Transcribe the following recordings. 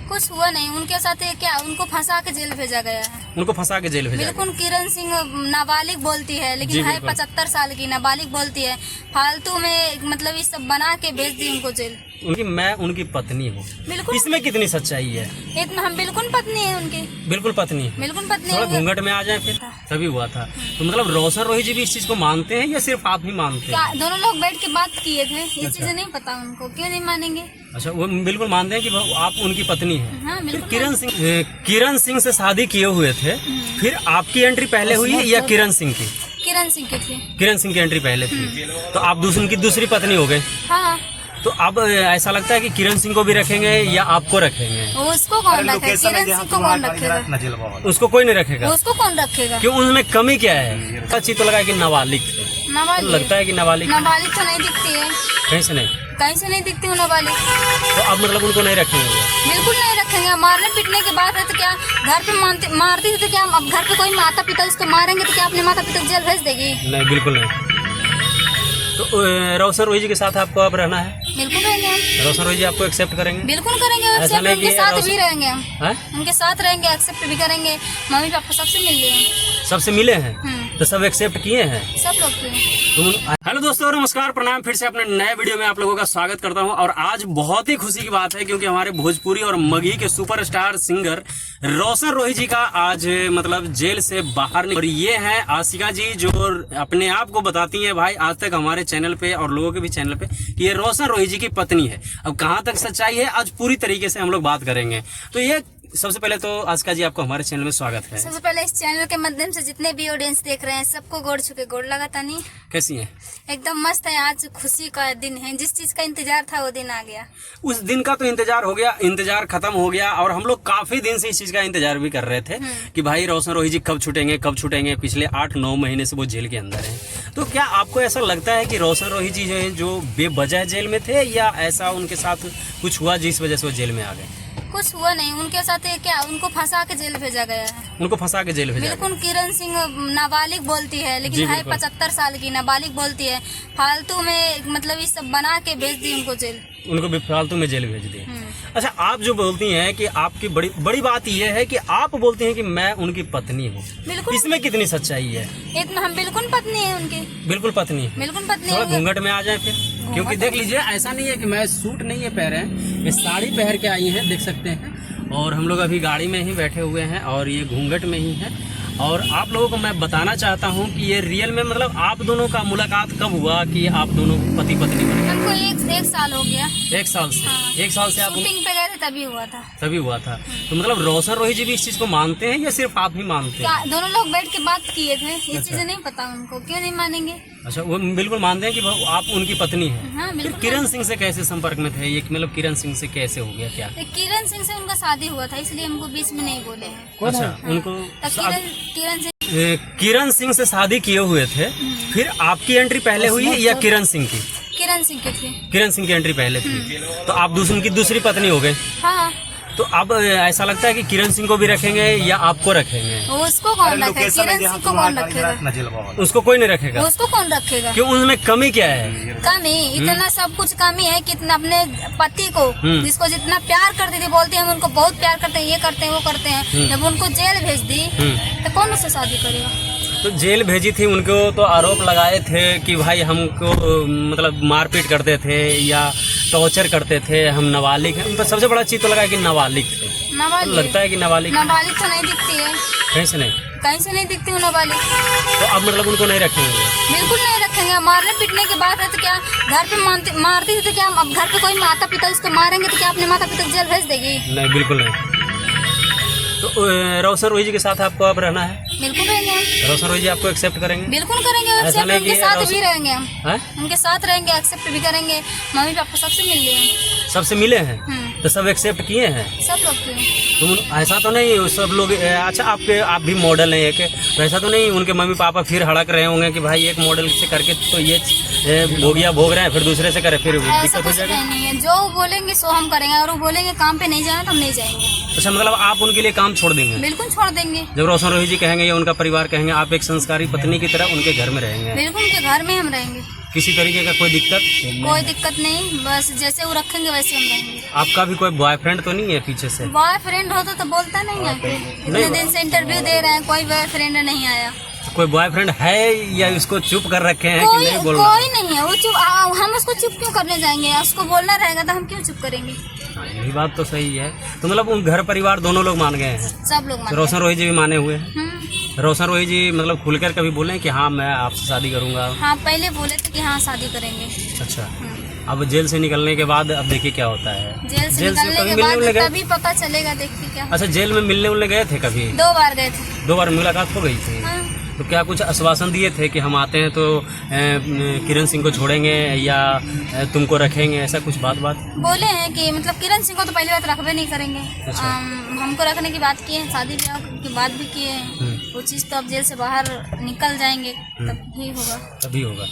कुछ हुआ नहीं उनके साथ। क्या उनको फंसा के जेल भेजा गया है। उनको फंसा के जेल भेजा गया। बिल्कुल किरण सिंह नाबालिग बोलती है, लेकिन है 75 साल की नाबालिग बोलती है। फालतू में मतलब ये सब बना के भेज दी उनको जेल। मैं उनकी पत्नी हूँ। बिल्कुल। इसमें कितनी सच्चाई है? इतना हम बिल्कुल पत्नी है उनकी। बिल्कुल पत्नी है। बिल्कुल पत्नी थोड़ा है। घूंघट में आ जाए फिर तभी हुआ था। तो मतलब रोशन रोही जी भी इस चीज को मानते हैं या सिर्फ आप ही मानते हैं? दोनों लोग बैठ के बात किए थे। ये चीजें नहीं पता उनको, क्यों नहीं मानेंगे? अच्छा, वो बिल्कुल मानते हैं कि आप उनकी पत्नी है। हाँ, बिल्कुल। किरण सिंह से शादी किए हुए थे, फिर आपकी एंट्री पहले हुई या किरण सिंह की? किरण सिंह की थी। किरण सिंह की एंट्री पहले थी, तो आप उनकी दूसरी पत्नी हो गए। हाँ। तो अब ऐसा लगता है कि किरण सिंह को भी रखेंगे या आपको रखेंगे? उसको कौन रखेगा? किरण सिंह को कौन रखेगा? उसको कोई नहीं रखेगा। उसको कौन रखेगा? क्यों, उनमें कमी क्या है? अच्छी तो लगा कि नाबालिग थे। नाबालिग लगता है कि नाबालिग तो नहीं दिखती है। कहीं से नहीं, कहीं से नहीं दिखती हूँ नाबालिग। तो अब मतलब उनको नहीं रखेंगे? बिल्कुल नहीं रखेंगे। मारने पीटने के बाद है तो क्या घर पे मारती थी तो क्या अब घर पे कोई माता पिता उसको मारेंगे तो क्या अपने माता पिता को जेल भेज देगी? नहीं, बिल्कुल नहीं। तो रोशन रोही जी के साथ आपको अब रहना है? बिल्कुल रहेंगे हम। रोशन रोही जी आपको एक्सेप्ट करेंगे? बिल्कुल करेंगे। ऐसा नहीं उनके कि साथ भी रहेंगे हम। उनके साथ रहेंगे, एक्सेप्ट भी करेंगे। मम्मी पापा सबसे मिल लिए हैं। सबसे मिले हैं? तो सब एक्सेप्ट किए हैं? सब लोग किए। हेलो दोस्तों, नमस्कार, प्रणाम। फिर से अपने नए वीडियो में आप लोगों का स्वागत करता हूं। और आज बहुत ही खुशी की बात है क्योंकि हमारे भोजपुरी और मगही के सुपरस्टार सिंगर रोशन रोही जी का आज मतलब जेल से बाहर और ये है आशिका जी, जो अपने आप को बताती हैं भाई आज तक हमारे चैनल पे और लोगों के भी चैनल पे कि ये रोशन रोही जी की पत्नी है। अब कहां तक सच्चाई है आज पूरी तरीके से हम लोग बात करेंगे। तो ये सबसे पहले तो आशिका जी आपको हमारे चैनल में स्वागत है। सबसे पहले इस चैनल के माध्यम से जितने भी ऑडियंस देख रहे हैं सबको गोड़ छुके गोड़ लगाता नहीं। कैसी है? एकदम मस्त है। आज खुशी का दिन है। जिस चीज का इंतजार था वो दिन आ गया। उस दिन का तो इंतजार हो गया, इंतजार खत्म हो गया। और हम लोग काफी दिन से इस चीज का इंतजार भी कर रहे थे कि भाई रोशन रोही जी कब छूटेंगे कब छूटेंगे। पिछले 8-9 महीने से वो जेल के अंदर हैं। तो क्या आपको ऐसा लगता है कि रोशन रोही जी जो बेवजह जेल में थे या ऐसा उनके साथ कुछ हुआ जिस वजह से वो जेल में आ गए? कुछ हुआ नहीं उनके साथ। क्या उनको फंसा के जेल भेजा गया है। उनको फंसा के जेल भेजा गया। बिल्कुल किरण सिंह नाबालिग बोलती है, लेकिन है 75 साल की नाबालिग बोलती है। फालतू में मतलब ये सब बना के भेज दी उनको जेल। उनको भी फालतू में जेल भेज दी। अच्छा, आप जो बोलती हैं कि आपकी बड़ी बात यह है कि आप बोलती हैं कि मैं उनकी पत्नी हूँ। बिल्कुल। इसमें कितनी सच्चाई है? इतना हम बिल्कुल पत्नी है उनकी। बिल्कुल पत्नी थोड़ा घूंघट में आ जाए फिर, क्योंकि देख लीजिए ऐसा नहीं है कि मैं सूट नहीं है पहरे, ये साड़ी पहन के आई है, देख सकते हैं। और हम लोग अभी गाड़ी में ही बैठे हुए हैं और ये घूंघट में ही है। और आप लोगों को मैं बताना चाहता हूँ कि ये रियल में मतलब आप दोनों का मुलाकात कब हुआ कि आप दोनों पति पत्नी बने? हमको एक साल हो गया। 1 साल से? हाँ। 1 साल से आप शूटिंग पे गए थे तभी हुआ था। तो मतलब रोशन रोही जी भी इस चीज को मानते हैं या सिर्फ आप ही मानते हैं? दोनों लोग बैठ के बात किए थे। ये चीजें नहीं पता उनको, क्यों नहीं मानेंगे? अच्छा, वो बिल्कुल मानते हैं कि आप उनकी पत्नी है। हाँ, बिल्कुल। किरण सिंह से कैसे संपर्क में थे? ये मतलब किरण सिंह से कैसे हो गया? क्या किरण सिंह से उनका शादी हुआ था, इसलिए हमको बीच में नहीं बोले हैं। अच्छा, उनको किरण सिंह से शादी किए हुए थे, फिर आपकी एंट्री पहले हुई या किरण सिंह की? किरण सिंह की थी। किरण सिंह की एंट्री पहले थी, तो आप उनकी दूसरी पत्नी हो गए। हाँ। तो अब ऐसा लगता है कि किरण सिंह को भी रखेंगे या आपको रखेंगे? उसको कौन रखेगा? किरण सिंह को कौन रखेगा? उसको कोई नहीं रखेगा। उसको कौन रखेगा? क्यों, उनमें कमी क्या है? कमी इतना सब कुछ कमी है कि अपने पति को जिसको जितना प्यार करती थी, बोलते हैं हम उनको बहुत प्यार करते हैं, ये करते हैं वो करते हैं, जब उनको जेल भेज दी तो कौन उससे शादी करेगा? तो जेल भेजी थी उनको, तो आरोप लगाए थे कि भाई हमको मतलब मारपीट करते थे या टॉर्चर करते थे, हम नाबालिग हैं। तो सबसे बड़ा चीज तो लगा कि नाबालिग थे। तो लगता है कि नाबालिग तो नहीं दिखती है। कहीं से नहीं दिखती हूँ नाबालिग। तो अब मतलब उनको नहीं रखेंगे? बिल्कुल नहीं रखेंगे। मारने पीटने के बाद है तो क्या घर पे मारती थी तो क्या अब घर पे कोई माता पिता उसको मारेंगे तो क्या अपने माता पिता को जेल भेज देगी? नहीं, बिल्कुल नहीं। तो रोशन रोही जी के साथ आपको अब रहना है? बिल्कुल रहेंगे। रोशन रोही जी आपको एक्सेप्ट करेंगे? बिल्कुल करेंगे। उनके साथ भी रहेंगे हम। उनके साथ रहेंगे, एक्सेप्ट भी करेंगे। मम्मी पापा सबसे मिल लिए हैं। सबसे मिले हैं? तो सब एक्सेप्ट किए हैं? सब लोग किए। तो ऐसा तो नहीं सब लोग? अच्छा, आप भी मॉडल हैं एक, तो ऐसा तो नहीं उनके मम्मी पापा फिर हड़क रहे होंगे कि भाई एक मॉडल से करके तो ये भोगिया भोग रहे हैं, फिर दूसरे से करें, फिर दिक्कत हो जाएगी? नहीं है, जो बोलेंगे सो हम करेंगे। और वो बोलेंगे काम पे नहीं जाना तो हम नहीं जाएंगे। अच्छा, मतलब आप उनके लिए काम छोड़ देंगे? बिल्कुल छोड़ देंगे। जब रोशन रोही जी कहेंगे या उनका परिवार कहेंगे आप एक संस्कारी पत्नी की तरह उनके घर में रहेंगे? बिल्कुल उनके घर में हम रहेंगे। किसी तरीके का कोई दिक्कत? कोई दिक्कत नहीं, बस जैसे वो रखेंगे वैसे हम रहेंगे। आपका भी कोई बॉयफ्रेंड तो नहीं है पीछे से? बॉयफ्रेंड होता तो बोलता नहीं है। इतने दिन से इंटरव्यू दे रहे हैं, कोई बॉयफ्रेंड नहीं आया। कोई बॉयफ्रेंड है या इसको चुप कर रखे हैं कि नहीं बोल रहा? कोई नहीं है, वो चुप। हम उसको चुप क्यों करने जाएंगे? उसको बोलना रहेगा तो हम क्यों चुप करेंगे? यही बात तो सही है। तो मतलब उन घर परिवार दोनों लोग मान गए हैं? सब लोग मान रोशन रोही जी भी माने हुए हैं? गए। रोशन रोही जी मतलब खुलकर कभी बोले कि हाँ मैं आपसे शादी करूंगा? हाँ, पहले बोले थे कि हाँ शादी करेंगे। अच्छा, अब जेल से निकलने के बाद अब देखिए क्या होता है। जेल से निकलने कभी के मिलने बाद उलने गए? तभी पता चलेगा, देखिए क्या। अच्छा, जेल में मिलने उलने गए थे कभी? 2 बार गए थे। 2 बार मुलाकात हो गई थी? हाँ। तो क्या कुछ आश्वासन दिए थे कि हम आते हैं तो किरण सिंह को छोड़ेंगे या तुमको रखेंगे, ऐसा कुछ बात? बोले हैं कि मतलब किरण सिंह को तो पहली बात रखबे नहीं करेंगे। अच्छा। हमको रखने की बात किए हैं, शादी ब्याह की बात भी किए हैं। वो चीज़ तो अब जेल से बाहर निकल जाएंगे तब ही होगा। तभी होगा।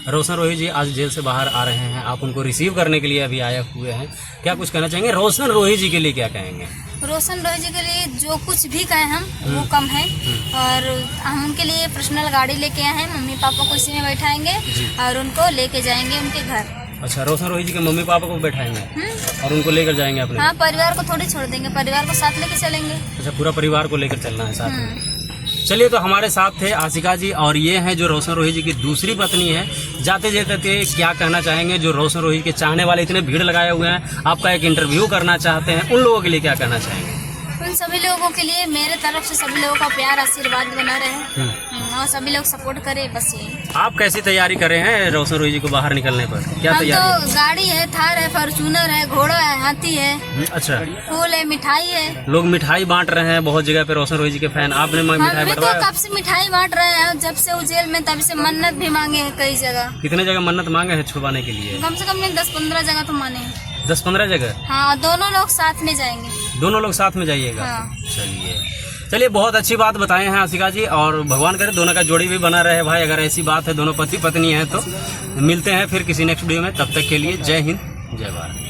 रोशन रोही जी आज जेल से बाहर आ रहे हैं, आप उनको रिसीव करने के लिए अभी आए हुए हैं, क्या कुछ कहना चाहेंगे? रोशन रोही जी के लिए क्या कहेंगे? रोशन रोही जी के लिए जो कुछ भी कहें हम वो कम है। और हम उनके लिए पर्सनल गाड़ी लेके आए हैं, मम्मी पापा को इसी में बैठाएंगे और उनको लेके जाएंगे उनके घर। अच्छा, रोशन रोही जी के मम्मी पापा को बैठाएंगे और उनको लेकर जाएंगे अपने? हाँ, परिवार को थोड़ी छोड़ देंगे, परिवार को साथ लेके चलेंगे। अच्छा, पूरा परिवार को लेकर चलना है साथ में। चलिए, तो हमारे साथ थे आशिका जी और ये हैं जो रोशन रोही जी की दूसरी पत्नी है। जाते जाते क्या कहना चाहेंगे जो रोशन रोही के चाहने वाले इतने भीड़ लगाए हुए हैं, आपका एक इंटरव्यू करना चाहते हैं, उन लोगों के लिए क्या कहना चाहेंगे? उन सभी लोगों के लिए मेरे तरफ से सभी लोगों का प्यार आशीर्वाद बना रहे और सभी लोग सपोर्ट करें, बस यही। आप कैसी तैयारी कर रहे हैं रोशन रोही जी को बाहर निकलने पर? क्या हम तैयारी? तो गाड़ी है, थार है, फॉर्चूनर है, घोड़ा है, हाथी है। अच्छा, फूल है, मिठाई है। लोग मिठाई बांट रहे हैं बहुत जगह पे रोशन रोही जी के फैन। आपने मिठाई हम भी तो बंटवाया? कब से मिठाई बांट रहे हैं, जब से वो जेल में तब से मन्नत भी मांगे हैं कई जगह। कितने जगह मन्नत मांगे हैं छुपाने के लिए? कम से कम 10-15 जगह तो माने हैं। 10-15 जगह? हाँ, दोनों लोग साथ में जाएंगे। दोनों लोग साथ में जाइएगा? हाँ। चलिए, बहुत अच्छी बात बताए हैं आशिका जी, और भगवान करे दोनों का जोड़ी भी बना रहे भाई। अगर ऐसी बात है, दोनों पति पत्नी है, तो मिलते हैं फिर किसी नेक्स्ट वीडियो में। तब तक के लिए जय हिंद, जय भारत।